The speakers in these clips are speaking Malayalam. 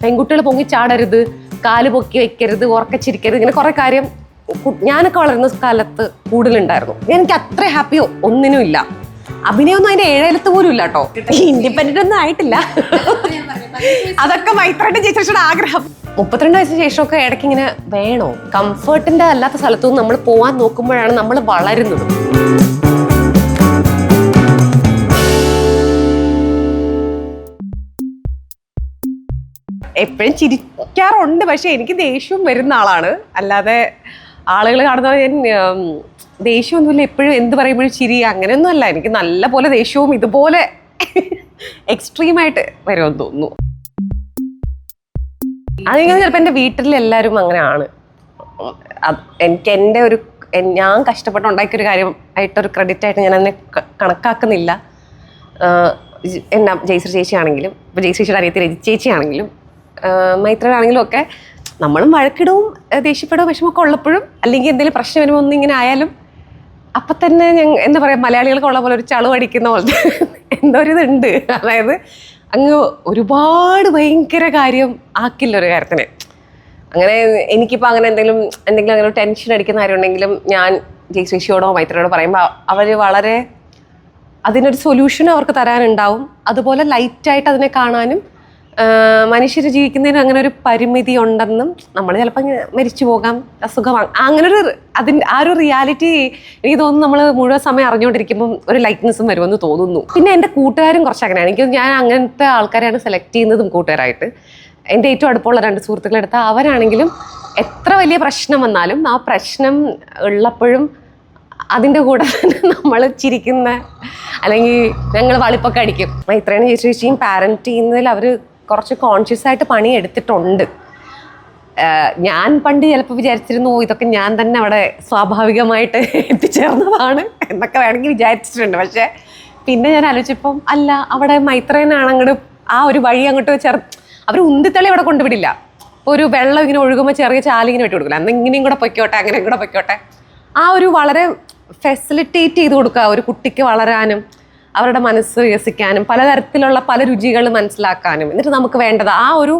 പെൺകുട്ടികൾ പൊങ്ങി ചാടരുത്, കാല് പൊക്കി വെക്കരുത്, ഉറക്കച്ചിരിക്കരുത്, ഇങ്ങനെ കുറെ കാര്യം ഞാനൊക്കെ വളരുന്ന കാലത്ത് കൂടുതലുണ്ടായിരുന്നു. എനിക്ക് അത്ര ഹാപ്പിയോ ഒന്നിനും ഇല്ല. അഭിനയൊന്നും അതിന്റെ ഏഴേലത്ത് പോലും ഇല്ല കേട്ടോ. ഇൻഡിപെൻഡന്റ് ഒന്നും ആയിട്ടില്ല. അതൊക്കെ മൈത്രയുടെ ചേച്ചിയുടെ ആഗ്രഹം. 32 വയസ്സിന് ശേഷമൊക്കെ ഇടയ്ക്ക് ഇങ്ങനെ വേണോ, കംഫർട്ടിന്റെ അല്ലാത്ത സ്ഥലത്തുനിന്ന് നമ്മൾ പോവാൻ നോക്കുമ്പോഴാണ് നമ്മൾ വളരുന്നത്. എപ്പോഴും ചിരിക്കാറുണ്ട്, പക്ഷെ എനിക്ക് ദേഷ്യവും വരുന്ന ആളാണ്. അല്ലാതെ ആളുകൾ കാണുന്നത് ഞാൻ ദേഷ്യമൊന്നുമില്ല. എപ്പോഴും എന്ത് പറയുമ്പോഴും ചിരി അങ്ങനെയൊന്നും അല്ല. എനിക്ക് നല്ല പോലെ ദേഷ്യവും ഇതുപോലെ എക്സ്ട്രീമായിട്ട് വരുമെന്ന് തോന്നുന്നു. അതിങ്ങനെ ചിലപ്പോൾ എൻ്റെ വീട്ടിലെല്ലാവരും അങ്ങനെയാണ്. എനിക്ക് എൻ്റെ ഒരു ഞാൻ കഷ്ടപ്പെട്ടുണ്ടാക്കിയൊരു കാര്യം ആയിട്ടൊരു ക്രെഡിറ്റ് ആയിട്ട് ഞാൻ അതിനെ കണക്കാക്കുന്നില്ല. എന്നാ ജയശ്രീ ചേച്ചിയാണെങ്കിലും, ഇപ്പോൾ ജയശ്രീ ചേച്ചിയുടെ അനിയത്തി രജി ചേച്ചിയാണെങ്കിലും മൈത്രനാണെങ്കിലും ഒക്കെ നമ്മളും വഴക്കിടവും ദേഷ്യപ്പെടും വിഷമമൊക്കെ ഉള്ളപ്പോഴും, അല്ലെങ്കിൽ എന്തെങ്കിലും പ്രശ്നം വരുമ്പോൾ ഒന്നിങ്ങനെ ആയാലും അപ്പം തന്നെ എന്താ പറയുക, മലയാളികൾക്ക് ഉള്ള പോലെ ഒരു ചളു അടിക്കുന്ന പോലത്തെ എന്തോ ഒരു ഇതുണ്ട്. അതായത് അങ്ങ് ഒരുപാട് ഭയങ്കര കാര്യം ആക്കില്ല ഒരു കാര്യത്തിന്. അങ്ങനെ എനിക്കിപ്പോൾ അങ്ങനെ എന്തെങ്കിലും അങ്ങനെ ഒരു ടെൻഷൻ അടിക്കുന്ന കാര്യം ഉണ്ടെങ്കിലും ഞാൻ ജയശ്രീയോടോ മൈത്രയോടോ പറയുമ്പോൾ അവർ വളരെ അതിനൊരു സൊല്യൂഷൻ അവർക്ക് തരാനുണ്ടാവും. അതുപോലെ ലൈറ്റായിട്ട് അതിനെ കാണാനും മനുഷ്യർ ജീവിക്കുന്നതിന് അങ്ങനെ ഒരു പരിമിതി ഉണ്ടെന്നും നമ്മൾ ചിലപ്പോൾ മരിച്ചു പോകാം, അസുഖമാണ്, അങ്ങനൊരു ആ ഒരു റിയാലിറ്റി എനിക്ക് തോന്നുന്നു നമ്മൾ മുഴുവൻ സമയം അറിഞ്ഞുകൊണ്ടിരിക്കുമ്പം ഒരു ലൈറ്റ്നെസ്സും വരുമെന്ന് തോന്നുന്നു. പിന്നെ എൻ്റെ കൂട്ടുകാരും കുറച്ച് അങ്ങനെയാണ്. ഞാൻ അങ്ങനത്തെ ആൾക്കാരെയാണ് സെലക്ട് ചെയ്യുന്നതും കൂട്ടുകാരായിട്ട്. എൻ്റെ ഏറ്റവും അടുപ്പമുള്ള 2 സുഹൃത്തുക്കളെടുത്താൽ അവരാണെങ്കിലും എത്ര വലിയ പ്രശ്നം വന്നാലും ആ പ്രശ്നം ഉള്ളപ്പോഴും അതിൻ്റെ കൂടെ തന്നെ നമ്മൾ ചിരിക്കുന്ന, അല്ലെങ്കിൽ ഞങ്ങൾ വളിപ്പൊക്കെ അടിക്കും. ഇത്രയും ചേച്ചിയും പാരൻറ്റ് ചെയ്യുന്നതിൽ അവർ കുറച്ച് കോൺഷ്യസ് ആയിട്ട് പണി എടുത്തിട്ടുണ്ട്. ഞാൻ പണ്ട് ചിലപ്പോൾ വിചാരിച്ചിരുന്നു ഇതൊക്കെ ഞാൻ തന്നെ അവിടെ സ്വാഭാവികമായിട്ട് എത്തിച്ചേർന്നതാണ് എന്നൊക്കെ വേണമെങ്കിൽ വിചാരിച്ചിട്ടുണ്ട്. പക്ഷേ പിന്നെ ഞാൻ ആലോചിച്ചപ്പം അല്ല, അവിടെ മൈത്രേനാണ് അങ്ങോട്ട് ആ ഒരു വഴി അങ്ങോട്ട് അവർ ഉന്തിത്തള്ളി അവിടെ കൊണ്ടുവിടില്ല. ഒരു വെള്ളം ഇങ്ങനെ ഒഴുകുമ്പോൾ ചെറിയ ചാലിങ്ങനെ വിട്ടു കൊടുക്കില്ല, അന്ന് ഇങ്ങനെയും കൂടെ പൊയ്ക്കോട്ടെ അങ്ങനെയും കൂടെ പൊയ്ക്കോട്ടെ. ആ ഒരു വളരെ ഫെസിലിറ്റേറ്റ് ചെയ്ത് കൊടുക്കുക ഒരു കുട്ടിക്ക് വളരാനും അവരുടെ മനസ്സ് വികസിക്കാനും പലതരത്തിലുള്ള പല രുചികൾ മനസ്സിലാക്കാനും. എന്നിട്ട് നമുക്ക് വേണ്ടത് ആ ഒരു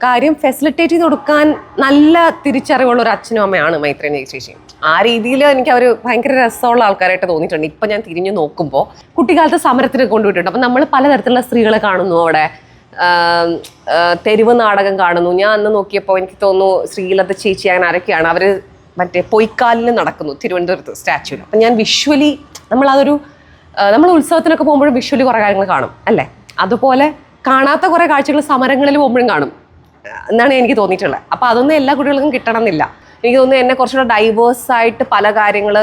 കാര്യം ഫെസിലിറ്റേറ്റ് ചെയ്ത് കൊടുക്കാൻ നല്ല തിരിച്ചറിവുള്ള ഒരു അച്ഛനും അമ്മയാണ് മൈത്രേൻ ചേച്ചിയും. ആ രീതിയിൽ എനിക്ക് അവർ ഭയങ്കര രസമുള്ള ആൾക്കാരായിട്ട് തോന്നിയിട്ടുണ്ട്. ഇപ്പം ഞാൻ തിരിഞ്ഞു നോക്കുമ്പോൾ കുട്ടിക്കാലത്ത് സമരത്തിന് കൊണ്ടുപോയിട്ടുണ്ട്. അപ്പം നമ്മൾ പലതരത്തിലുള്ള സ്ത്രീകളെ കാണുന്നു അവിടെ. തെരുവ് നാടകം കാണുന്നു. ഞാൻ അന്ന് നോക്കിയപ്പോൾ എനിക്ക് തോന്നുന്നു ശ്രീലത ചേച്ചി അങ്ങനെ ആരൊക്കെയാണ് അവർ മറ്റേ പൊയ്ക്കാലിൽ നടക്കുന്നു തിരുവനന്തപുരത്ത് സ്റ്റാച്യൂല്. അപ്പം ഞാൻ വിഷ്വലി നമ്മൾ ഉത്സവത്തിനൊക്കെ പോകുമ്പോഴും വിഷ്വലി കുറേ കാര്യങ്ങൾ കാണും അല്ലേ, അതുപോലെ കാണാത്ത കുറേ കാഴ്ചകൾ സമരങ്ങളിൽ പോകുമ്പോഴും കാണും എന്നാണ് എനിക്ക് തോന്നിയിട്ടുള്ളത്. അപ്പോൾ അതൊന്നും എല്ലാ കുട്ടികൾക്കും കിട്ടണം എന്നില്ല. എനിക്ക് തോന്നുന്നു എന്നെ കുറച്ചുകൂടെ ഡൈവേഴ്സായിട്ട് പല കാര്യങ്ങൾ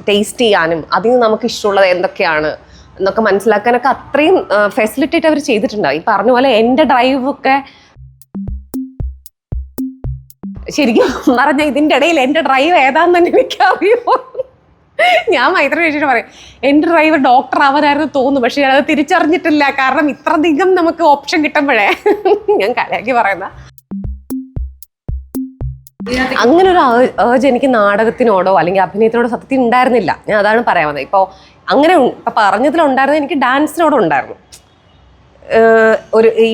ടേസ്റ്റ് ചെയ്യാനും അതിന് നമുക്ക് ഇഷ്ടമുള്ളത് എന്തൊക്കെയാണ് എന്നൊക്കെ മനസ്സിലാക്കാനൊക്കെ അത്രയും ഫെസിലിറ്റേറ്റ് അവർ ചെയ്തിട്ടുണ്ടാവും. ഈ പറഞ്ഞ പോലെ എൻ്റെ ഡ്രൈവൊക്കെ ശരിക്കും പറഞ്ഞാൽ ഇതിൻ്റെ ഇടയിൽ എൻ്റെ ഡ്രൈവ് ഏതാന്ന് തന്നെ എനിക്കറിയുമോ. ഞാൻ മൈത്രി ചേച്ചിയോട് പറയും എൻ്റെ ഡ്രൈവർ ഡോക്ടർ ആവാനായിരുന്നു തോന്നുന്നു, പക്ഷെ അത് തിരിച്ചറിഞ്ഞിട്ടില്ല. കാരണം ഇത്രയധികം നമുക്ക് ഓപ്ഷൻ കിട്ടുമ്പോഴേ ഞാൻ കളിയാക്കി പറയുന്ന അങ്ങനെ ഒരു ഏർജ് എനിക്ക് നാടകത്തിനോടോ അല്ലെങ്കിൽ അഭിനയത്തിനോടോ സത്യത്തിൽ ഉണ്ടായിരുന്നില്ല. ഞാൻ അതാണ് പറയാൻ വന്നത്. ഇപ്പോൾ അങ്ങനെ ഇപ്പം പറഞ്ഞതിലുണ്ടായിരുന്നത് എനിക്ക് ഡാൻസിനോടും ഉണ്ടായിരുന്നു.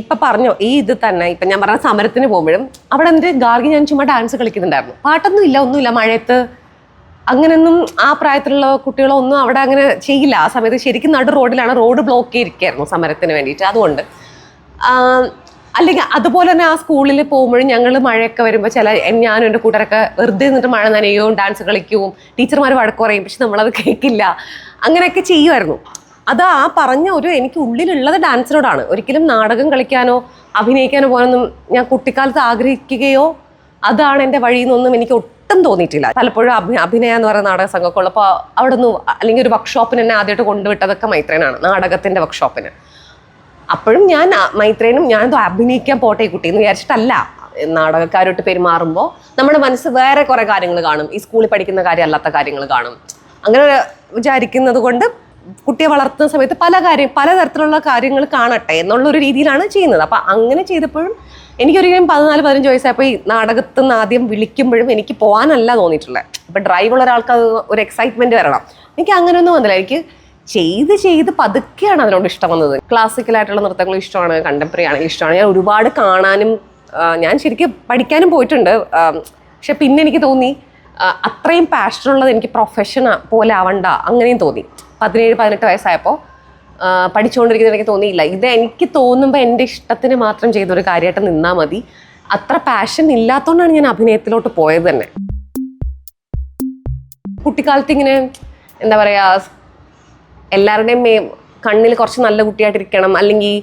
ഇപ്പം പറഞ്ഞോ ഈ ഇത് തന്നെ ഇപ്പം ഞാൻ പറഞ്ഞ സമരത്തിന് പോകുമ്പോഴും അവിടെ എൻ്റെ ഗാർഗി ഞാൻ ചുമ്മാ ഡാൻസ് കളിക്കുന്നുണ്ടായിരുന്നു. പാട്ടൊന്നും ഇല്ല, ഒന്നുമില്ല, മഴയത്ത് അങ്ങനെയൊന്നും ആ പ്രായത്തിലുള്ള കുട്ടികളൊന്നും അവിടെ അങ്ങനെ ചെയ്യില്ല. ആ സമയത്ത് ശരിക്കും റോഡിലാണ്, റോഡ് ബ്ലോക്ക് ചെയ്തിരിക്കുകയായിരുന്നു സമരത്തിന് വേണ്ടിയിട്ട്. അതുകൊണ്ട് അല്ലെങ്കിൽ അതുപോലെ തന്നെ ആ സ്കൂളിൽ പോകുമ്പോഴും ഞങ്ങൾ മഴയൊക്കെ വരുമ്പോൾ ഞാനും എൻ്റെ കൂട്ടരൊക്കെ വെറുതെ നിന്നിട്ട് മഴ നനയുകയും ഡാൻസ് കളിക്കുകയും ടീച്ചർമാർ വഴക്ക് പറയും, പക്ഷെ നമ്മളത് കേൾക്കില്ല, അങ്ങനെയൊക്കെ ചെയ്യുമായിരുന്നു. അത് ആ പറഞ്ഞ എനിക്ക് ഉള്ളിലുള്ളത് ഡാൻസിനോടാണ്. ഒരിക്കലും നാടകം കളിക്കാനോ അഭിനയിക്കാനോ പോകാനൊന്നും ഞാൻ കുട്ടിക്കാലത്ത് ആഗ്രഹിക്കുകയോ അതാണ് എൻ്റെ വഴിയെന്നൊന്നും എനിക്ക് ഒട്ടും തോന്നിയിട്ടില്ല. പലപ്പോഴും അഭിനയ എന്ന് പറയുന്ന നാടക സംഘമൊക്കെ ഉള്ളപ്പോൾ അവിടെ നിന്ന് അല്ലെങ്കിൽ ഒരു വർക്ക്ഷോപ്പിന് എന്നെ ആദ്യമായിട്ട് കൊണ്ടുവിട്ടതൊക്കെ മൈത്രേനാണ്, നാടകത്തിൻ്റെ വർക്ക്ഷോപ്പിന്. അപ്പോഴും ഞാൻ മൈത്രേനും ഞാനെന്തോ അഭിനയിക്കാൻ പോട്ടെ ഈ കുട്ടി എന്ന് വിചാരിച്ചിട്ടല്ല. നാടകക്കാരോട്ട് പെരുമാറുമ്പോൾ നമ്മുടെ മനസ്സ് വേറെ കുറേ കാര്യങ്ങൾ കാണും, ഈ സ്കൂളിൽ പഠിക്കുന്ന കാര്യം അല്ലാത്ത കാര്യങ്ങൾ കാണും. അങ്ങനെ വിചാരിക്കുന്നത് കൊണ്ട് കുട്ടിയെ വളർത്തുന്ന സമയത്ത് പലതരത്തിലുള്ള കാര്യങ്ങൾ കാണട്ടെ എന്നുള്ളൊരു രീതിയിലാണ് ചെയ്യുന്നത്. അപ്പം അങ്ങനെ ചെയ്തപ്പോഴും എനിക്കൊരിക്കലും 14-15 വയസ്സായപ്പോൾ ഈ നാടകത്തിൽ നിന്ന് ആദ്യം വിളിക്കുമ്പോഴും എനിക്ക് പോകാനല്ല തോന്നിയിട്ടുള്ളത്. അപ്പം ഡ്രൈവുള്ള ഒരാൾക്ക് അത് ഒരു എക്സൈറ്റ്മെൻറ്റ് വരണം. എനിക്ക് അങ്ങനെയൊന്നും വന്നില്ല. എനിക്ക് ചെയ്ത് പതുക്കെയാണ് അതിനോട് ഇഷ്ടം വന്നത്. ക്ലാസിക്കലായിട്ടുള്ള നൃത്തങ്ങളും ഇഷ്ടമാണ്, കണ്ടംപററി ആണെങ്കിലും ഇഷ്ടമാണ്. ഞാൻ ഒരുപാട് കാണാനും ഞാൻ ശരിക്കും പഠിക്കാനും പോയിട്ടുണ്ട്. പക്ഷെ പിന്നെ എനിക്ക് തോന്നി അത്രയും പാഷനുള്ളത് എനിക്ക് പ്രൊഫഷൻ പോലെ ആവണ്ട, അങ്ങനെയും തോന്നി. 17-18 വയസ്സായപ്പോൾ പഠിച്ചുകൊണ്ടിരിക്കുന്നത് എനിക്ക് തോന്നിയില്ല. ഇത് എനിക്ക് തോന്നുമ്പോൾ എൻ്റെ ഇഷ്ടത്തിന് മാത്രം ചെയ്തൊരു കാര്യമായിട്ട് നിന്നാൽ മതി. അത്ര പാഷൻ ഇല്ലാത്തതുകൊണ്ടാണ് ഞാൻ അഭിനയത്തിലോട്ട് പോയത് തന്നെ. കുട്ടിക്കാലത്ത് ഇങ്ങനെ എന്താ പറയുക, എല്ലാവരുടെയും കണ്ണിൽ കുറച്ച് നല്ല കുട്ടിയായിട്ടിരിക്കണം, അല്ലെങ്കിൽ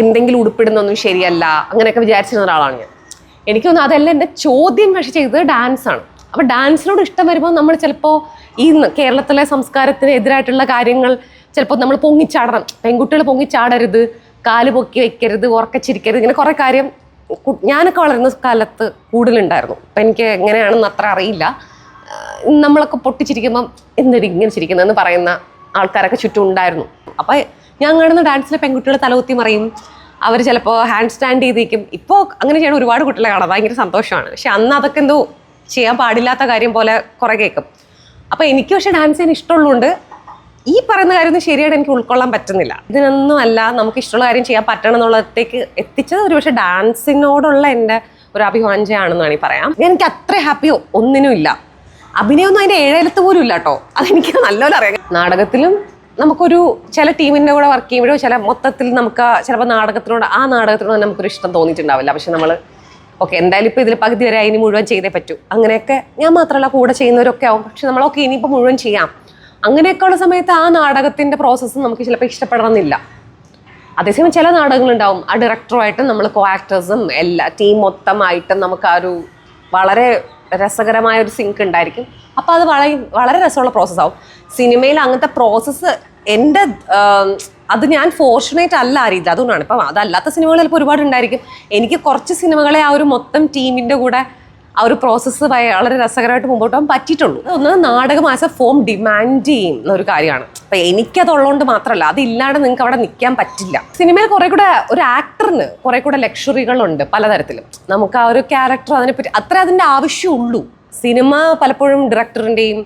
എന്തെങ്കിലും ഉടുപ്പിടുന്നൊന്നും ശരിയല്ല, അങ്ങനെയൊക്കെ വിചാരിച്ചിരുന്ന ഒരാളാണ് ഞാൻ. എനിക്ക് തോന്നുന്നു അതല്ല എൻ്റെ ചോദ്യം. പക്ഷെ ചെയ്തത് ഡാൻസാണ്. അപ്പോൾ ഡാൻസിനോട് ഇഷ്ടം വരുമ്പോൾ നമ്മൾ ചിലപ്പോൾ ഈ കേരളത്തിലെ സംസ്കാരത്തിന് എതിരായിട്ടുള്ള കാര്യങ്ങൾ ചിലപ്പോൾ നമ്മൾ പൊങ്ങിച്ചാടണം. പെൺകുട്ടികൾ പൊങ്ങിച്ചാടരുത്, കാല് പൊക്കി വെക്കരുത്, ഉറക്കച്ചിരിക്കരുത്, ഇങ്ങനെ കുറേ കാര്യം ഞാനൊക്കെ വളരുന്ന കാലത്ത് കൂടുതലുണ്ടായിരുന്നു. അപ്പം എനിക്ക് എങ്ങനെയാണെന്ന് അത്ര അറിയില്ല. നമ്മളൊക്കെ പൊട്ടിച്ചിരിക്കുമ്പം എന്തൊരു ഇങ്ങനെ ചിരിക്കുന്നതെന്ന് പറയുന്ന ആൾക്കാരൊക്കെ ചുറ്റും ഉണ്ടായിരുന്നു. അപ്പോൾ ഞാൻ കാണുന്ന ഡാൻസിലെ പെൺകുട്ടികൾ തലകുത്തി മറിയും, അവർ ചിലപ്പോൾ ഹാൻഡ് സ്റ്റാൻഡ് ചെയ്തേക്കും. ഇപ്പോൾ അങ്ങനെ ചെയ്യണ ഒരുപാട് കുട്ടികളെ കാണാം, ഭയങ്കര സന്തോഷമാണ്. പക്ഷെ അന്ന് അതൊക്കെ എന്തോ ചെയ്യാൻ പാടില്ലാത്ത കാര്യം പോലെ കുറേ കേൾക്കും. അപ്പോൾ എനിക്ക് പക്ഷേ ഡാൻസ് ചെയ്യാൻ ഇഷ്ടമുള്ളതുകൊണ്ട് ഈ പറയുന്ന കാര്യമൊന്നും ശരിയായിട്ട് എനിക്ക് ഉൾക്കൊള്ളാൻ പറ്റുന്നില്ല. ഇതിനൊന്നും അല്ല, നമുക്ക് ഇഷ്ടമുള്ള കാര്യം ചെയ്യാൻ പറ്റണം എന്നുള്ളതിലേക്ക് എത്തിച്ചത് ഒരു പക്ഷേ ഡാൻസിനോടുള്ള എൻ്റെ ഒരു അഭിവാഞ്ചയാണെന്നാണ് ഈ പറയാം. എനിക്ക് അത്ര ഹാപ്പിയോ ഒന്നിനും ഇല്ല. അഭിനയമൊന്നും അതിൻ്റെ ഏഴെഴുത്ത് പോലും ഇല്ല കേട്ടോ, അതെനിക്ക് നല്ലപോലെ അറിയാം. നാടകത്തിലും നമുക്കൊരു ചില ടീമിൻ്റെ കൂടെ വർക്ക് ചെയ്യുമ്പോഴോ ചില മൊത്തത്തിൽ നമുക്ക് ചിലപ്പോൾ നാടകത്തിനോട് നമുക്കൊരു ഇഷ്ടം തോന്നിയിട്ടുണ്ടാവില്ല. പക്ഷെ നമ്മൾ ഓക്കെ എന്തായാലും ഇപ്പോൾ ഇതിൽ പകുതി വരെ ഇനി മുഴുവൻ ചെയ്തേ പറ്റൂ, അങ്ങനെയൊക്കെ ഞാൻ മാത്രമല്ല കൂടെ ചെയ്യുന്നവരൊക്കെ ആവും. പക്ഷെ നമ്മളൊക്കെ ഇനിയിപ്പോൾ മുഴുവൻ ചെയ്യാം, അങ്ങനെയൊക്കെ ഉള്ള സമയത്ത് ആ നാടകത്തിൻ്റെ പ്രോസസ്സ് നമുക്ക് ചിലപ്പോൾ ഇഷ്ടപ്പെടണമെന്നില്ല. അതേസമയം ചില നാടകങ്ങളുണ്ടാവും ആ ഡയറക്ടറുമായിട്ട് നമ്മൾ കോ ആക്ടേഴ്സും എല്ലാ ടീം മൊത്തമായിട്ടും നമുക്ക് ആ ഒരു വളരെ രസകരമായ ഒരു സിങ്ക് ഉണ്ടായിരിക്കും. അപ്പോൾ അത് വളരെ രസമുള്ള പ്രോസസ്സാവും. സിനിമയിൽ അങ്ങനത്തെ പ്രോസസ്സ് എൻ്റെ അത് ഞാൻ ഫോർച്ചുനേറ്റ് അല്ല ആ രീതി, അതുകൊണ്ടാണ്. ഇപ്പം അതല്ലാത്ത സിനിമകൾ ചിലപ്പോൾ ഒരുപാട് ഉണ്ടായിരിക്കും. എനിക്ക് കുറച്ച് സിനിമകളെ ആ ഒരു മൊത്തം ടീമിൻ്റെ കൂടെ ആ ഒരു പ്രോസസ്സ് വളരെ രസകരമായിട്ട് മുമ്പോട്ട് പോകാൻ പറ്റിയിട്ടുള്ളൂ. ഒന്ന് നാടകം ആസ് എ ഫോം ഡിമാൻഡ് ചെയ്യുന്ന ഒരു കാര്യമാണ്. അപ്പം എനിക്കതുള്ളതുകൊണ്ട് മാത്രമല്ല, അതില്ലാതെ നിങ്ങൾക്ക് അവിടെ നിൽക്കാൻ പറ്റില്ല. സിനിമയിൽ കുറേ കൂടെ ഒരു ആക്ടറിന് കുറേ കൂടെ ലക്ഷറികളുണ്ട് പലതരത്തിലും. നമുക്ക് ആ ഒരു ക്യാരക്ടർ അതിനെപ്പറ്റി അത്ര അതിൻ്റെ ആവശ്യമുള്ളൂ. സിനിമ പലപ്പോഴും ഡയറക്ടറിൻ്റെയും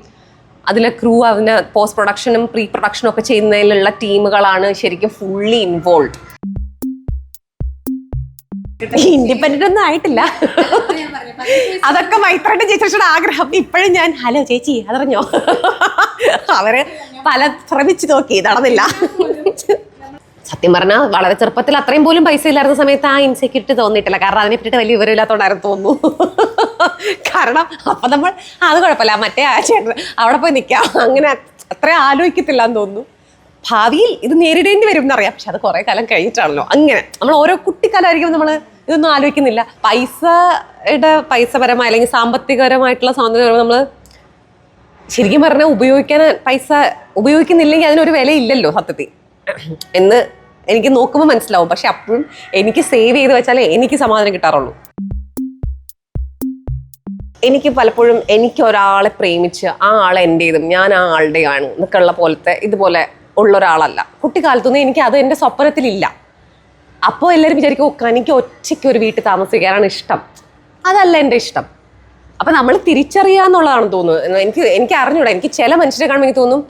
അതിലെ ക്രൂ അതിന് പോസ്റ്റ് പ്രൊഡക്ഷനും പ്രീ പ്രൊഡക്ഷനും ഒക്കെ ചെയ്യുന്നതിലുള്ള ടീമുകളാണ് ശരിക്കും ഫുള്ളി ഇൻവോൾവ്. ഇൻഡിപെൻഡന്റ് ഒന്നും ആയിട്ടില്ല, അതൊക്കെ മൈത്രയുടെ ചേച്ചിയുടെ ആഗ്രഹം. ഇപ്പോഴും ഞാൻ ഹലോ ചേച്ചി അതറിഞ്ഞോ, അവര് പല ശ്രമിച്ചു നോക്കി, നടന്നില്ല. സത്യം പറഞ്ഞാൽ വളരെ ചെറുപ്പത്തിൽ അത്രയും പോലും പൈസ ഇല്ലായിരുന്ന സമയത്ത് ആ ഇൻസെക്യൂരിറ്റി തോന്നിയിട്ടില്ല. കാരണം അതിനെ പറ്റിയിട്ട് വലിയ വിവരമില്ലാത്തതുകൊണ്ടായിരുന്നു തോന്നുന്നു. കാരണം അപ്പം നമ്മൾ അത് കുഴപ്പമില്ല, മറ്റേ ആ ചേട്ടൻ അവിടെ പോയി നിൽക്കാം, അങ്ങനെ അത്രയും ആലോചിക്കത്തില്ല എന്ന് തോന്നുന്നു. ഭാവിയിൽ ഇത് നേരിടേണ്ടി വരും എന്നറിയാം, പക്ഷെ അത് കുറേ കാലം കഴിഞ്ഞിട്ടാണല്ലോ. അങ്ങനെ നമ്മൾ ഓരോ കുട്ടിക്കാലമായിരിക്കും നമ്മൾ ഇതൊന്നും ആലോചിക്കുന്നില്ല. പൈസപരമായ അല്ലെങ്കിൽ സാമ്പത്തികപരമായിട്ടുള്ള സ്വാതന്ത്ര്യം വരുമ്പോൾ നമ്മൾ ശരിക്കും പറഞ്ഞാൽ പൈസ ഉപയോഗിക്കുന്നില്ലെങ്കിൽ അതിനൊരു വിലയില്ലല്ലോ സത്യത്തിൽ എന്ന് എനിക്ക് നോക്കുമ്പോൾ മനസ്സിലാവും. പക്ഷെ അപ്പോഴും എനിക്ക് സേവ് ചെയ്ത് വെച്ചാലേ എനിക്ക് സമാധാനം കിട്ടാറുള്ളൂ. എനിക്ക് പലപ്പോഴും എനിക്ക് ഒരാളെ പ്രേമിച്ച് ആ ആൾ എൻ്റേതും ഞാൻ ആ ആളുടെയാണ് എന്നൊക്കെയുള്ള പോലത്തെ ഇതുപോലെ ഉള്ള ഒരാളല്ല. കുട്ടിക്കാലത്തൊന്നും എനിക്ക് അത് എൻ്റെ സ്വപ്നത്തിലില്ല. അപ്പോൾ എല്ലാവരും വിചാരിക്കും എനിക്ക് ഒറ്റയ്ക്ക് ഒരു വീട്ടിൽ താമസിക്കാനാണ് ഇഷ്ടം. അതല്ല എൻ്റെ ഇഷ്ടം. അപ്പം നമ്മൾ തിരിച്ചറിയാന്നുള്ളതാണെന്ന് തോന്നുന്നത്. എനിക്ക് അറിഞ്ഞൂടാ, എനിക്ക് ചില മനുഷ്യരെ കാണുമ്പോൾ എനിക്ക് തോന്നും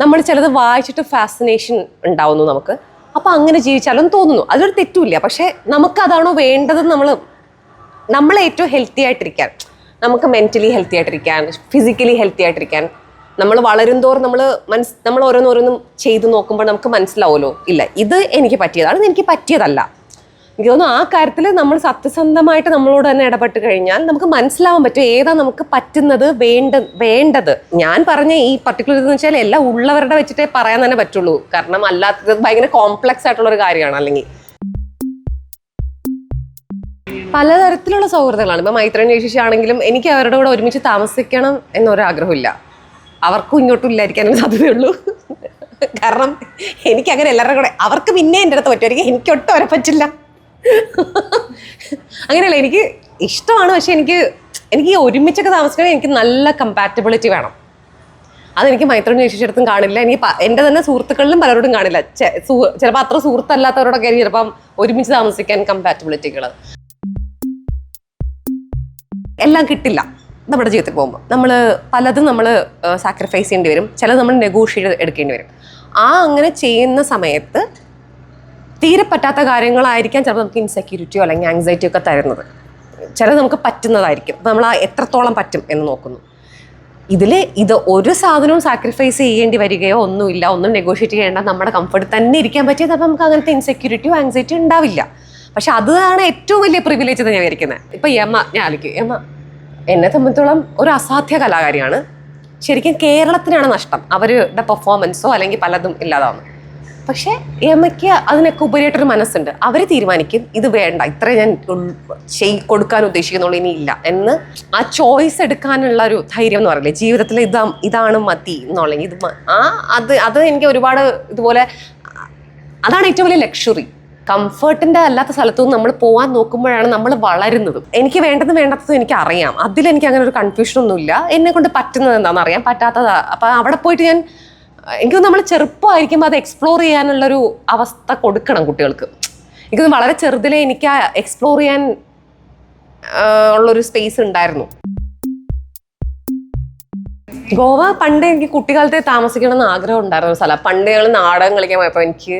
നമ്മൾ ചിലത് വായിച്ചിട്ട് ഫാസിനേഷൻ ഉണ്ടാവുന്നു നമുക്ക്, അപ്പോൾ അങ്ങനെ ജീവിച്ചാലും തോന്നുന്നു. അതൊരു തെറ്റുമില്ല. പക്ഷേ നമുക്കതാണോ വേണ്ടത്? നമ്മൾ ഏറ്റവും ഹെൽത്തി ആയിട്ടിരിക്കാൻ, നമുക്ക് മെൻ്റലി ഹെൽത്തി ആയിട്ടിരിക്കാൻ, ഫിസിക്കലി ഹെൽത്തി ആയിട്ടിരിക്കാൻ നമ്മൾ വളരും തോറും നമ്മൾ ഓരോന്നോരോന്നും ചെയ്ത് നോക്കുമ്പോൾ നമുക്ക് മനസ്സിലാവുമല്ലോ, ഇല്ല ഇത് എനിക്ക് പറ്റിയതാണ്, ഇത് എനിക്ക് പറ്റിയതല്ല. എനിക്ക് തോന്നുന്നു ആ കാര്യത്തിൽ നമ്മൾ സത്യസന്ധമായിട്ട് നമ്മളോട് തന്നെ ഇടപെട്ട് കഴിഞ്ഞാൽ നമുക്ക് മനസ്സിലാവാൻ പറ്റും ഏതാ നമുക്ക് പറ്റുന്നത്, വേണ്ടത്. ഞാൻ പറഞ്ഞ ഈ പർട്ടിക്കുലർ ഇതെന്ന് വെച്ചാൽ എല്ലാം ഉള്ളവരുടെ വെച്ചിട്ടേ പറയാൻ തന്നെ പറ്റുള്ളൂ. കാരണം അല്ലാത്തത് ഭയങ്കര കോംപ്ലക്സ് ആയിട്ടുള്ളൊരു കാര്യമാണ്. അല്ലെങ്കിൽ പലതരത്തിലുള്ള സൗഹൃദങ്ങളാണ്. ഇപ്പം മൈത്രൻ ചേച്ചിയാണെങ്കിലും എനിക്ക് അവരുടെ കൂടെ ഒരുമിച്ച് താമസിക്കണം എന്നൊരാഗ്രഹമില്ല. അവർക്കും ഇങ്ങോട്ടും ഇല്ലായിരിക്കാനും സാധ്യതയുള്ളൂ. കാരണം എനിക്കങ്ങനെ എല്ലാവരുടെ കൂടെ അവർക്ക് പിന്നെ എൻ്റെ അടുത്ത് പറ്റുമായിരിക്കും, എനിക്കൊട്ടും അവരെ പറ്റില്ല. അങ്ങനെയല്ല, എനിക്ക് ഇഷ്ടമാണ്. പക്ഷെ എനിക്ക് ഒരുമിച്ചൊക്കെ താമസിക്കണമെങ്കിൽ എനിക്ക് നല്ല കമ്പാറ്റബിലിറ്റി വേണം. അതെനിക്ക് മൈത്രൻ ചേച്ചിയുടെ കാണില്ല, എനിക്ക് എൻ്റെ തന്നെ സുഹൃത്തുക്കളിലും പലരോടും കാണില്ല. ചിലപ്പോൾ അത്ര സുഹൃത്തല്ലാത്തവരോടൊക്കെ ആയിരിക്കും ചിലപ്പം ഒരുമിച്ച് താമസിക്കാൻ കമ്പാറ്റബിലിറ്റികൾ എല്ലാം കിട്ടില്ല. നമ്മുടെ ജീവിതത്തിൽ പോകുമ്പോൾ പലതും നമ്മൾ സാക്രിഫൈസ് ചെയ്യേണ്ടി വരും, ചിലത് നമ്മൾ നെഗോഷിയേറ്റ് എടുക്കേണ്ടി വരും. അങ്ങനെ ചെയ്യുന്ന സമയത്ത് തീരെ പറ്റാത്ത കാര്യങ്ങളായിരിക്കാം ചിലപ്പോൾ നമുക്ക് ഇൻസെക്യൂരിറ്റിയോ അല്ലെങ്കിൽ ആങ്സൈറ്റിയോ ഒക്കെ തരുന്നത്. ചിലത് നമുക്ക് പറ്റുന്നതായിരിക്കും. അപ്പം നമ്മൾ എത്രത്തോളം പറ്റും എന്ന് നോക്കുന്നു. ഇത് ഒരു സാധനവും സാക്രിഫൈസ് ചെയ്യേണ്ടി വരികയോ ഒന്നുമില്ല, ഒന്നും നെഗോഷിയേറ്റ് ചെയ്യേണ്ട, നമ്മുടെ കംഫർട്ട് തന്നെ ഇരിക്കാൻ പറ്റിയത്. അപ്പം നമുക്ക് അങ്ങനത്തെ ഇൻസെക്യൂരിറ്റിയോ ആങ്സൈറ്റിയോ ഉണ്ടാവില്ല. പക്ഷെ അതാണ് ഏറ്റവും വലിയ പ്രിവിലേജ് എന്ന് ഞാൻ വിചാരിക്കുന്നത്. ഇപ്പം ഞാൻ ആലോചിക്കും, എന്നെ സംബന്ധിച്ചോളം ഒരു അസാധ്യ കലാകാരിയാണ്. ശരിക്കും കേരളത്തിനാണ് നഷ്ടം, അവരുടെ പെർഫോമൻസോ അല്ലെങ്കിൽ പലതും ഇല്ലാതാവുന്നു. പക്ഷേ എമ്മയ്ക്ക് അതിനൊക്കെ ഉപരിയായിട്ടൊരു മനസ്സുണ്ട്. അവർ തീരുമാനിക്കും ഇത് വേണ്ട, ഇത്ര ഞാൻ കൊടുക്കാൻ ഉദ്ദേശിക്കുന്നുള്ളൂ, ഇനി ഇല്ല എന്ന്. ആ ചോയ്സ് എടുക്കാനുള്ള ഒരു ധൈര്യം എന്ന് പറയില്ലേ, ജീവിതത്തിൽ ഇതാണ് മതി എന്നുള്ളെങ്കിൽ അത് എനിക്ക് ഒരുപാട് ഇതുപോലെ, അതാണ് ഏറ്റവും വലിയ ലക്ഷറി. കംഫർട്ടിൻ്റെ അല്ലാത്ത സ്ഥലത്തുനിന്ന് നമ്മൾ പോകാൻ നോക്കുമ്പോഴാണ് നമ്മൾ വളരുന്നത്. എനിക്ക് വേണ്ടതും വേണ്ടാത്തതും എനിക്ക് അറിയാം, അതിലെനിക്ക് അങ്ങനെ ഒരു കൺഫ്യൂഷനൊന്നുമില്ല. എന്നെ കൊണ്ട് പറ്റുന്നത് എന്താണെന്ന് അറിയാം, പറ്റാത്തതാ. അപ്പം അവിടെ പോയിട്ട് എനിക്ക് നമ്മൾ ചെറുപ്പമായിരിക്കുമ്പോൾ അത് എക്സ്പ്ലോർ ചെയ്യാനുള്ളൊരു അവസ്ഥ കൊടുക്കണം കുട്ടികൾക്ക്. എനിക്ക് വളരെ ചെറുതിലേ എനിക്ക് എക്സ്പ്ലോർ ചെയ്യാൻ ഉള്ളൊരു സ്പേസ് ഉണ്ടായിരുന്നു. ഗോവ പണ്ട് എനിക്ക് കുട്ടിക്കാലത്തെ താമസിക്കണം എന്ന് ആഗ്രഹം ഉണ്ടായിരുന്ന ഒരു സ്ഥലം. പണ്ട് ഞങ്ങൾ നാടകം കളിക്കാൻ പോയപ്പോൾ എനിക്ക്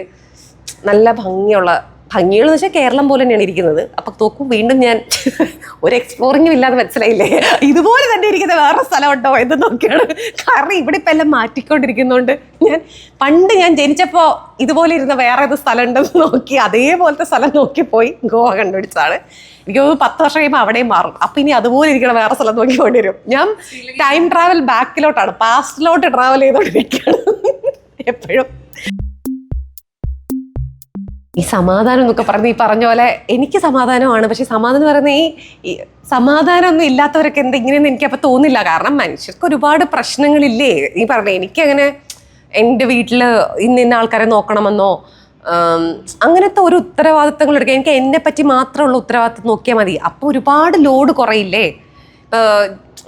നല്ല ഭംഗികളെന്ന് വെച്ചാൽ കേരളം പോലെ തന്നെയാണ് ഇരിക്കുന്നത്. അപ്പം തോക്കും വീണ്ടും ഞാൻ ഒരു എക്സ്പ്ലോറിങ്ങും ഇല്ലാതെ മനസ്സിലായില്ലേ, ഇതുപോലെ തന്നെ ഇരിക്കുന്ന വേറെ സ്ഥലം ഉണ്ടോ എന്ന് നോക്കിയാണ്. കാരണം ഇവിടെ ഇപ്പം എല്ലാം മാറ്റിക്കൊണ്ടിരിക്കുന്നതുകൊണ്ട് പണ്ട് ഞാൻ ജനിച്ചപ്പോൾ ഇതുപോലെ ഇരുന്ന വേറെ ഏത് സ്ഥലം ഉണ്ടെന്ന് നോക്കി അതേപോലത്തെ സ്ഥലം നോക്കിപ്പോയി ഗോവ കണ്ടുപിടിച്ചതാണ്. എനിക്ക് 10 വർഷം കഴിയുമ്പോൾ അവിടെയും മാറും. അപ്പം ഇനി അതുപോലെ ഇരിക്കണം വേറെ സ്ഥലം നോക്കി പോകേണ്ടി വരും. ഞാൻ ടൈം ട്രാവൽ ബാക്കിലോട്ടാണ്, പാസ്റ്റിലോട്ട് ട്രാവൽ ചെയ്തുകൊണ്ടിരിക്കുകയാണ് എപ്പോഴും. ഈ സമാധാനം എന്നൊക്കെ പറഞ്ഞ് ഈ പറഞ്ഞ പോലെ എനിക്ക് സമാധാനമാണ്. പക്ഷെ സമാധാനം എന്ന് പറയുന്ന ഈ സമാധാനമൊന്നും ഇല്ലാത്തവരൊക്കെ എന്തെങ്ങനെയെന്ന് എനിക്കപ്പോൾ തോന്നില്ല. കാരണം മനുഷ്യർക്ക് ഒരുപാട് പ്രശ്നങ്ങളില്ലേ. ഈ പറഞ്ഞ എനിക്കങ്ങനെ എൻ്റെ വീട്ടിൽ ഇന്ന ആൾക്കാരെ നോക്കണമെന്നോ അങ്ങനത്തെ ഒരു ഉത്തരവാദിത്തങ്ങൾ എടുക്കുക. എനിക്ക് എന്നെ പറ്റി മാത്രമുള്ള ഉത്തരവാദിത്തം നോക്കിയാൽ മതി. അപ്പോൾ ഒരുപാട് ലോഡ് കുറയില്ലേ.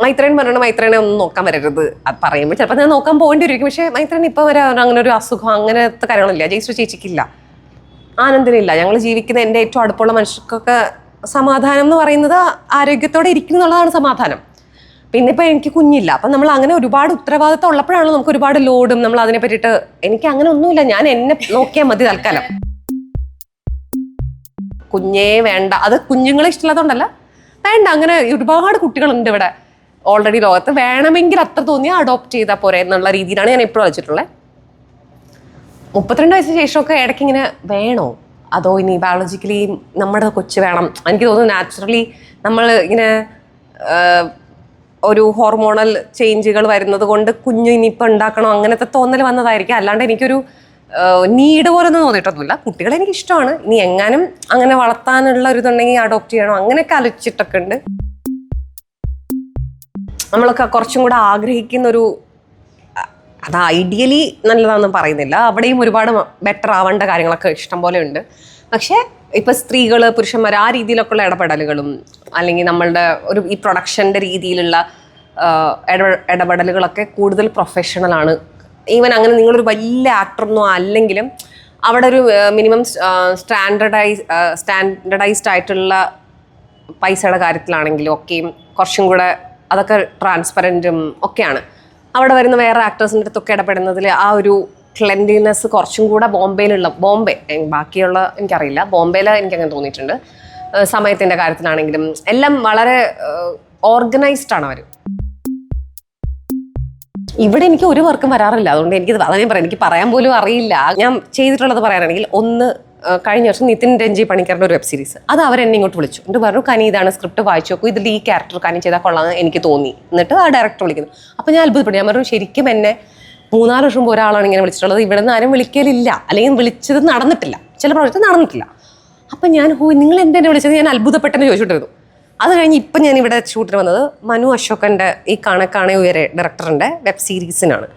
മൈത്രേൻ പറഞ്ഞാൽ മൈത്രേനെ ഒന്നും നോക്കാൻ വരരുത്, അത് പറയുമ്പോൾ ചിലപ്പോൾ ഞാൻ നോക്കാൻ പോകേണ്ടി വരും. പക്ഷേ മൈത്രേൻ ഇപ്പോൾ അങ്ങനെ ഒരു അസുഖം അങ്ങനത്തെ കാര്യങ്ങളില്ല. ജയിച്ചു ചേച്ചിക്കില്ല, ആനന്ദനില്ല. ഞങ്ങൾ ജീവിക്കുന്ന എൻ്റെ ഏറ്റവും അടുപ്പുള്ള മനുഷ്യർക്കൊക്കെ സമാധാനം എന്ന് പറയുന്നത് ആരോഗ്യത്തോടെ ഇരിക്കുന്നു എന്നുള്ളതാണ് സമാധാനം. പിന്നെ ഇപ്പം എനിക്ക് കുഞ്ഞില്ല. അപ്പം നമ്മൾ അങ്ങനെ ഒരുപാട് ഉത്തരവാദിത്തം ഉള്ളപ്പോഴാണ് നമുക്ക് ഒരുപാട് ലോഡും നമ്മൾ അതിനെ പറ്റിയിട്ട്. എനിക്ക് അങ്ങനെ ഒന്നുമില്ല, ഞാൻ എന്നെ നോക്കിയാൽ മതി തൽക്കാലം. കുഞ്ഞേ വേണ്ട, അത് കുഞ്ഞുങ്ങളെ ഇഷ്ടമില്ലാത്തതുകൊണ്ടല്ല, വേണ്ട. അങ്ങനെ ഒരുപാട് കുട്ടികളുണ്ട് ഇവിടെ ഓൾറെഡി ലോകത്ത്. വേണമെങ്കിൽ അത്ര തോന്നിയാൽ അഡോപ്റ്റ് ചെയ്താൽ പോരെ എന്നുള്ള രീതിയിലാണ് ഞാൻ എപ്പോഴും വെച്ചിട്ടുള്ളത്. 32 വയസ്സിന് ശേഷമൊക്കെ ഇടയ്ക്ക് ഇങ്ങനെ വേണോ, അതോ ഇനി ബയോളജിക്കലി നമ്മുടെ കൊച്ച് വേണം. എനിക്ക് തോന്നുന്നു നാച്ചുറലി നമ്മൾ ഇങ്ങനെ ഒരു ഹോർമോണൽ ചേഞ്ചുകൾ വരുന്നത് കൊണ്ട് കുഞ്ഞ് ഇനിയിപ്പോൾ ഉണ്ടാക്കണോ അങ്ങനത്തെ തോന്നൽ വന്നതായിരിക്കും. അല്ലാണ്ട് എനിക്കൊരു നീഡ് പോലെ ഒന്നും തോന്നിയിട്ടൊന്നുമില്ല. കുട്ടികളെ എനിക്ക് ഇഷ്ടമാണ്. ഇനി എങ്ങാനും അങ്ങനെ വളർത്താനുള്ള ഒരു ഇതുണ്ടെങ്കിൽ അഡോപ്റ്റ് ചെയ്യണോ അങ്ങനെയൊക്കെ ആലോചിച്ചിട്ടൊക്കെ ഉണ്ട്. നമ്മളൊക്കെ കുറച്ചും കൂടെ ആഗ്രഹിക്കുന്നൊരു, അത് ഐഡിയലി നല്ലതാണെന്ന് പറയുന്നില്ല, അവിടെയും ഒരുപാട് ബെറ്റർ ആവേണ്ട കാര്യങ്ങളൊക്കെ ഇഷ്ടം പോലെ ഉണ്ട്. പക്ഷേ ഇപ്പം സ്ത്രീകൾ പുരുഷന്മാർ ആ രീതിയിലൊക്കെയുള്ള ഇടപെടലുകളും അല്ലെങ്കിൽ നമ്മളുടെ ഈ പ്രൊഡക്ഷൻ്റെ രീതിയിലുള്ള ഇടപെടലുകളൊക്കെ കൂടുതൽ പ്രൊഫഷണലാണ്. ഈവൻ അങ്ങനെ നിങ്ങളൊരു വലിയ ആക്ടറൊന്നും അല്ലെങ്കിലും അവിടെ ഒരു മിനിമം സ്റ്റാൻഡർഡൈസ്ഡ് ആയിട്ടുള്ള പൈസയുടെ കാര്യത്തിലാണെങ്കിലും ഒക്കെയും കുറച്ചും കൂടെ അതൊക്കെ ട്രാൻസ്പെറൻറ്റും ഒക്കെയാണ്. അവിടെ വരുന്ന വേറെ ആക്ടേഴ്സിൻ്റെ അടുത്തൊക്കെ ഇടപെടുന്നതിൽ ആ ഒരു ക്ലെൻലിനെസ് കുറച്ചും കൂടെ ബോംബെ ബാക്കിയുള്ള എനിക്കറിയില്ല, ബോംബെയിൽ എനിക്കങ്ങനെ തോന്നിയിട്ടുണ്ട്. സമയത്തിൻ്റെ കാര്യത്തിലാണെങ്കിലും എല്ലാം വളരെ ഓർഗനൈസ്ഡ് ആണ് അവർ. ഇവിടെ എനിക്ക് ഒരു വർക്കും വരാറില്ല, അതുകൊണ്ട് അതാണ് ഞാൻ പറയാം, എനിക്ക് പറയാൻ പോലും അറിയില്ല. ഞാൻ ചെയ്തിട്ടുള്ളത് പറയാനാണെങ്കിൽ, കഴിഞ്ഞ വർഷം നിതിൻ രഞ്ജി പണിക്കറിൻ്റെ ഒരു വെബ് സീരീസ്, അത് അവരെന്നെ ഇങ്ങോട്ട് വിളിച്ചു. എന്നിട്ട് പറഞ്ഞു, കനി ഇതാണ് സ്ക്രിപ്റ്റ് വായിച്ചു നോക്കൂ, ഇതിൽ ഈ ക്യാരക്ടർ കനി ചെയ്താൽ കൊള്ളാമെന്ന് എനിക്ക് തോന്നി. എന്നിട്ട് ആ ഡയറക്ടർ വിളിക്കുന്നു. അപ്പോൾ ഞാൻ അത്ഭുതപ്പെട്ടു. ഞാൻ പറഞ്ഞു, ശരിക്കും എന്നെ 3-4 വർഷം മുമ്പ് ഒരാളാണ് ഇങ്ങനെ വിളിച്ചിട്ടുള്ളത്, ഇവിടെ നിന്ന് ആരും വിളിക്കലില്ല, അല്ലെങ്കിൽ വിളിച്ചത് നടന്നിട്ടില്ല, ചില പ്രോജക്റ്റ് നടന്നിട്ടില്ല. അപ്പം ഞാൻ നിങ്ങൾ എന്തെന്നെ വിളിച്ചത് ഞാൻ അത്ഭുതപ്പെട്ടെന്ന് ചോദിച്ചിട്ടിരുന്നു. അത് കഴിഞ്ഞ് ഇപ്പം ഞാൻ ഇവിടെ ഷൂട്ടിന് വന്നത് മനു അശോകൻ്റെ ഈ കാണെ ഉയരെ ഡയറക്ടറിൻ്റെ വെബ് സീരീസിനാണ്.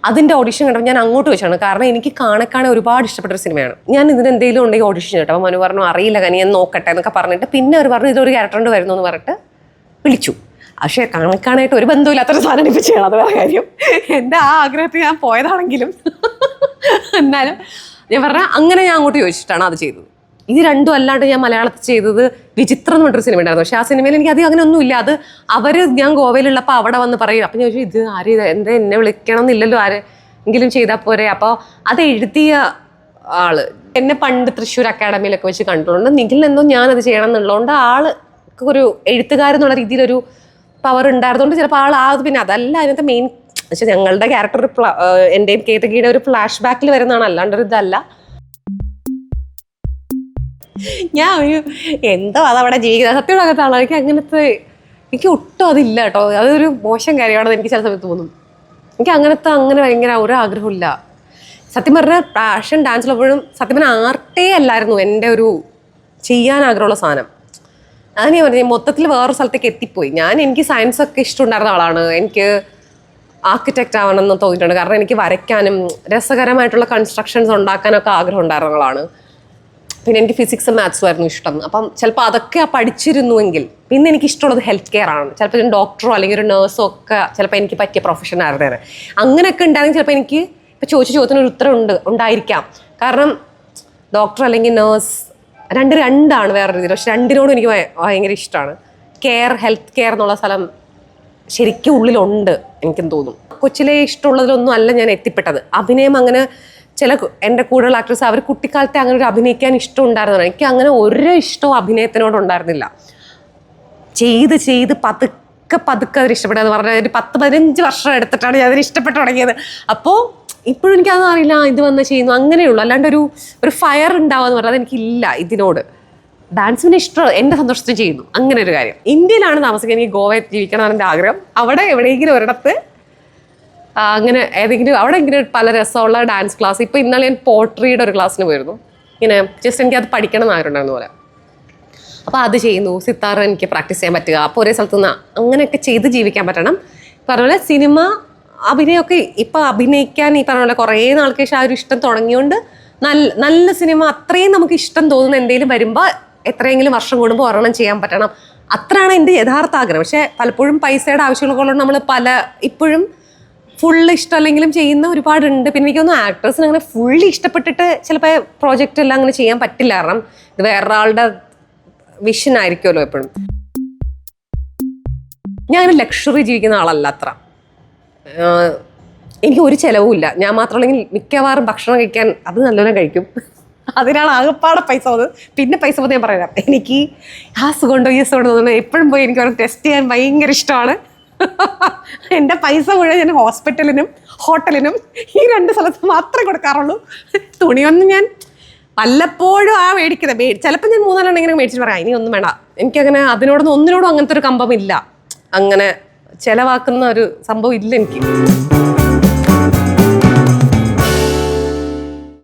അതിൻ്റെ ഓഡിഷൻ കണ്ടപ്പോൾ ഞാൻ അങ്ങോട്ട് വെച്ചാണ്, കാരണം എനിക്ക് കാണെ ഒരുപാട് ഇഷ്ടപ്പെട്ടൊരു സിനിമയാണ്. ഞാൻ ഇതിന് എന്തെങ്കിലും ഉണ്ടെങ്കിൽ ഓഡിഷൻ ചെയ്യട്ടെ. അപ്പോൾ മനു പറഞ്ഞു, അറിയില്ല കനി, ഞാൻ നോക്കട്ടെ എന്നൊക്കെ പറഞ്ഞിട്ട് പിന്നെ അവർ പറഞ്ഞു ഇതൊരു ക്യാരക്ടറിൻ്റെ വരുന്നു എന്ന് പറഞ്ഞിട്ട് വിളിച്ചു. പക്ഷേ കാണാനായിട്ട് ഒരു ബന്ധമില്ലാത്തൊരു സാധനം ഇപ്പോൾ ചെയ്യണം, അത് വേറെ കാര്യം. എൻ്റെ ആ ആഗ്രഹത്തിൽ ഞാൻ പോയതാണെങ്കിലും എന്നാലും ഞാൻ പറഞ്ഞാൽ അങ്ങനെ ഞാൻ അങ്ങോട്ട് ചോദിച്ചിട്ടാണ് അത് ചെയ്തത്. ഇത് രണ്ടും അല്ലാണ്ട് ഞാൻ മലയാളത്തിൽ ചെയ്തത് വിചിത്രം എന്ന് പറഞ്ഞൊരു സിനിമ ഉണ്ടായിരുന്നു. പക്ഷേ ആ സിനിമയിൽ എനിക്ക് അങ്ങനെ ഒന്നുമില്ല. അത് ഞാൻ ഗോവയിലുള്ളപ്പോൾ അവിടെ വന്ന് പറയും. അപ്പം ഞാൻ ചോദിച്ചു, ഇത് ആര് എന്നെ വിളിക്കണം എന്നില്ലല്ലോ, എങ്കിലും ചെയ്താൽ പോരെ. അപ്പോൾ അത് എഴുതിയ ആള് എന്നെ പണ്ട് തൃശ്ശൂർ അക്കാഡമിയിലൊക്കെ വെച്ച് കണ്ടിട്ടുണ്ട്. നിഖിൽ എന്തോ ഞാനത് ചെയ്യണം എന്നുള്ളതുകൊണ്ട് ആൾക്ക് ഒരു എഴുത്തുകാരെന്നുള്ള രീതിയിലൊരു പവർ ഉണ്ടായിരുന്നുകൊണ്ട് ചിലപ്പോൾ പിന്നെ അതല്ല അതിനകത്ത് മെയിൻ. പക്ഷെ ഞങ്ങളുടെ ക്യാരക്ടർ എൻ്റെയും കേതകിയുടെ ഒരു ഫ്ലാഷ് ബാക്കിൽ വരുന്നതാണ്, അല്ലാണ്ടൊരു ഇതല്ല. ഞാൻ ഒരു എന്തോ അതവിടെ ജീവിക്കുന്നത് സത്യയുടെ അകത്താണ്. എനിക്ക് ഒട്ടും അതില്ല കേട്ടോ. അതൊരു മോശം കാര്യമാണെന്ന് എനിക്ക് ചില സമയത്ത് തോന്നും. എനിക്ക് അങ്ങനെ ഭയങ്കര ഒരു ആഗ്രഹമില്ല സത്യം പറഞ്ഞാൽ. പാഷൻ ഡാൻസിലെപ്പോഴും സത്യം പറഞ്ഞാൽ ആർട്ടേ അല്ലായിരുന്നു എൻ്റെ ഒരു ചെയ്യാൻ ആഗ്രഹമുള്ള സാധനം. ഞാൻ പറഞ്ഞു മൊത്തത്തിൽ വേറൊരു സ്ഥലത്തേക്ക് എത്തിപ്പോയി. എനിക്ക് സയൻസൊക്കെ ഇഷ്ടമുണ്ടായിരുന്ന ആളാണ്. എനിക്ക് ആർക്കിടെക്റ്റ് ആവണമെന്ന് തോന്നിയിട്ടുണ്ട്. കാരണം എനിക്ക് വരയ്ക്കാനും രസകരമായിട്ടുള്ള കൺസ്ട്രക്ഷൻസ് ഉണ്ടാക്കാനൊക്കെ ആഗ്രഹം ഉണ്ടായിരുന്ന ആളാണ്. പിന്നെ എനിക്ക് ഫിസിക്സും മാത്സും ആയിരുന്നു ഇഷ്ടം. അപ്പം ചിലപ്പോൾ അതൊക്കെ പഠിച്ചിരുന്നുവെങ്കിൽ പിന്നെ എനിക്ക് ഇഷ്ടമുള്ളത് ഹെൽത്ത് കെയർ ആണ്. ചിലപ്പോൾ ഒരു ഡോക്ടറോ അല്ലെങ്കിൽ ഒരു നേഴ്സോ ഒക്കെ ചിലപ്പോൾ എനിക്ക് പറ്റിയ പ്രൊഫഷൻ ആയിരുന്നേനെ. അങ്ങനെയൊക്കെ ഉണ്ടായിരുന്നെങ്കിൽ ചിലപ്പോൾ എനിക്ക് ഇപ്പോൾ ചോദ്യത്തിനൊരു ഉത്തരം ഉണ്ടായിരിക്കാം. കാരണം ഡോക്ടർ അല്ലെങ്കിൽ നേഴ്സ് രണ്ടാണ് വേറെ രീതിയിൽ. പക്ഷെ രണ്ടിനോടും എനിക്ക് ഭയങ്കര ഇഷ്ടമാണ്. ഹെൽത്ത് കെയർ എന്നുള്ള സ്ഥലം ശരിക്കും ഉള്ളിലുണ്ട് എനിക്കും തോന്നും. കൊച്ചിലെ ഇഷ്ടമുള്ളതിലൊന്നും അല്ല ഞാൻ എത്തിപ്പെട്ടത്. അഭിനയം അങ്ങനെ എൻ്റെ കൂടുതൽ ആക്ട്രസ് അവർ കുട്ടിക്കാലത്തെ അങ്ങനെ ഒരു അഭിനയിക്കാൻ ഇഷ്ടം ഉണ്ടായിരുന്നതാണ്. എനിക്ക് അങ്ങനെ ഒരു ഇഷ്ടവും അഭിനയത്തിനോടുണ്ടായിരുന്നില്ല. ചെയ്ത് പതുക്കെ അതിന് ഇഷ്ടപ്പെട്ടതെന്ന് പറഞ്ഞാൽ ഒരു 10-15 വർഷം എടുത്തിട്ടാണ് ഞാൻ അതിന് ഇഷ്ടപ്പെട്ട് തുടങ്ങിയത്. അപ്പോൾ ഇപ്പോഴും എനിക്കതൊന്നും അറിയില്ല, ഇത് വന്ന് ചെയ്യുന്നു അങ്ങനെയുള്ളൂ. അല്ലാണ്ട് ഒരു ഫയർ ഉണ്ടാവുക പറഞ്ഞാൽ എനിക്കില്ല ഇതിനോട്. ഡാൻസിന് ഇഷ്ടം എൻ്റെ സന്തോഷത്തിന് ചെയ്യുന്നു, അങ്ങനെ ഒരു കാര്യം. ഇന്ത്യയിലാണ് താമസിക്കാൻ, എനിക്ക് ഗോവയിൽ ജീവിക്കണം എന്നാണ് എൻ്റെ ആഗ്രഹം. അവിടെ എവിടെയെങ്കിലും ഒരിടത്ത് അങ്ങനെ ഏതെങ്കിലും അവിടെ എങ്കിലും പല രസമുള്ള ഡാൻസ് ക്ലാസ്. ഇപ്പോൾ ഇന്നലെ ഞാൻ പോട്രിയുടെ ഒരു ക്ലാസ്സിന് പോയിരുന്നു. ഇങ്ങനെ ജസ്റ്റ് എനിക്ക് അത് പഠിക്കണം എന്ന് ആഗ്രഹമുണ്ടായിരുന്നു പോലെ. അപ്പോൾ അത് ചെയ്യുന്നു. സിത്താർ എനിക്ക് പ്രാക്ടീസ് ചെയ്യാൻ പറ്റുക. അപ്പോൾ ഒരേ സ്ഥലത്ത് നിന്ന് അങ്ങനെയൊക്കെ ചെയ്ത് ജീവിക്കാൻ പറ്റണം. പറഞ്ഞ പോലെ സിനിമ അഭിനയമൊക്കെ ഇപ്പം അഭിനയിക്കാൻ ഈ പറഞ്ഞ പോലെ കുറേ നാൾക്ക് ശേഷം ആ ഒരു ഇഷ്ടം തുടങ്ങിയോണ്ട് നല്ല സിനിമ അത്രയും നമുക്ക് ഇഷ്ടം തോന്നുന്ന എന്തെങ്കിലും വരുമ്പോൾ എത്രയെങ്കിലും വർഷം കൂടുമ്പോൾ ഒരെണ്ണം ചെയ്യാൻ പറ്റണം. അത്രയാണ് എൻ്റെ യഥാർത്ഥ ആഗ്രഹം. പക്ഷേ പലപ്പോഴും പൈസയുടെ ആവശ്യമുള്ളതുകൊണ്ട് നമ്മൾ ഇപ്പോഴും ഫുള്ള് ഇഷ്ടമല്ലെങ്കിലും ചെയ്യുന്ന ഒരുപാടുണ്ട്. പിന്നെ എനിക്കൊന്നും ആക്ടേഴ്സിന് അങ്ങനെ ഫുള്ളി ഇഷ്ടപ്പെട്ടിട്ട് ചിലപ്പോൾ പ്രോജക്റ്റ് എല്ലാം അങ്ങനെ ചെയ്യാൻ പറ്റില്ല. കാരണം ഇത് വേറൊരാളുടെ വിഷൻ ആയിരിക്കുമല്ലോ എപ്പോഴും. ഞാൻ അങ്ങനെ ലക്ഷറി ജീവിക്കുന്ന ആളല്ല അത്ര. എനിക്ക് ഒരു ചിലവുമില്ല. ഞാൻ മാത്രമല്ലെങ്കിൽ മിക്കവാറും ഭക്ഷണം കഴിക്കാൻ അത് നല്ലോണം കഴിക്കും. അതിനാണ് ആകെപ്പാടെ പൈസ പോകുന്നത്. പിന്നെ പൈസ പോകുന്നത് ഞാൻ പറയാം. എനിക്ക് ആ സുഖമുണ്ടോ ഈ സുഖമുണ്ടോ തോന്നുന്നു എപ്പോഴും പോയി എനിക്ക് അവരെ ടെസ്റ്റ് ചെയ്യാൻ ഭയങ്കര ഇഷ്ടമാണ്. എൻ്റെ പൈസ മുഴുവൻ ഞാൻ ഹോസ്പിറ്റലിനും ഹോട്ടലിനും ഈ 2 സ്ഥലത്ത് മാത്രമേ കൊടുക്കാറുള്ളൂ. തുണിയൊന്നും ഞാൻ വല്ലപ്പോഴും മേടിക്കുന്നത്. ചിലപ്പോൾ ഞാൻ 3-4 ഇങ്ങനെ മേടിച്ചിട്ട് പറയാം ഇനി ഒന്നും വേണ്ട. എനിക്കങ്ങനെ ഒന്നിനോടും അങ്ങനത്തെ ഒരു കമ്പമില്ല. അങ്ങനെ ചിലവാക്കുന്ന ഒരു സംഭവം ഇല്ല എനിക്ക്.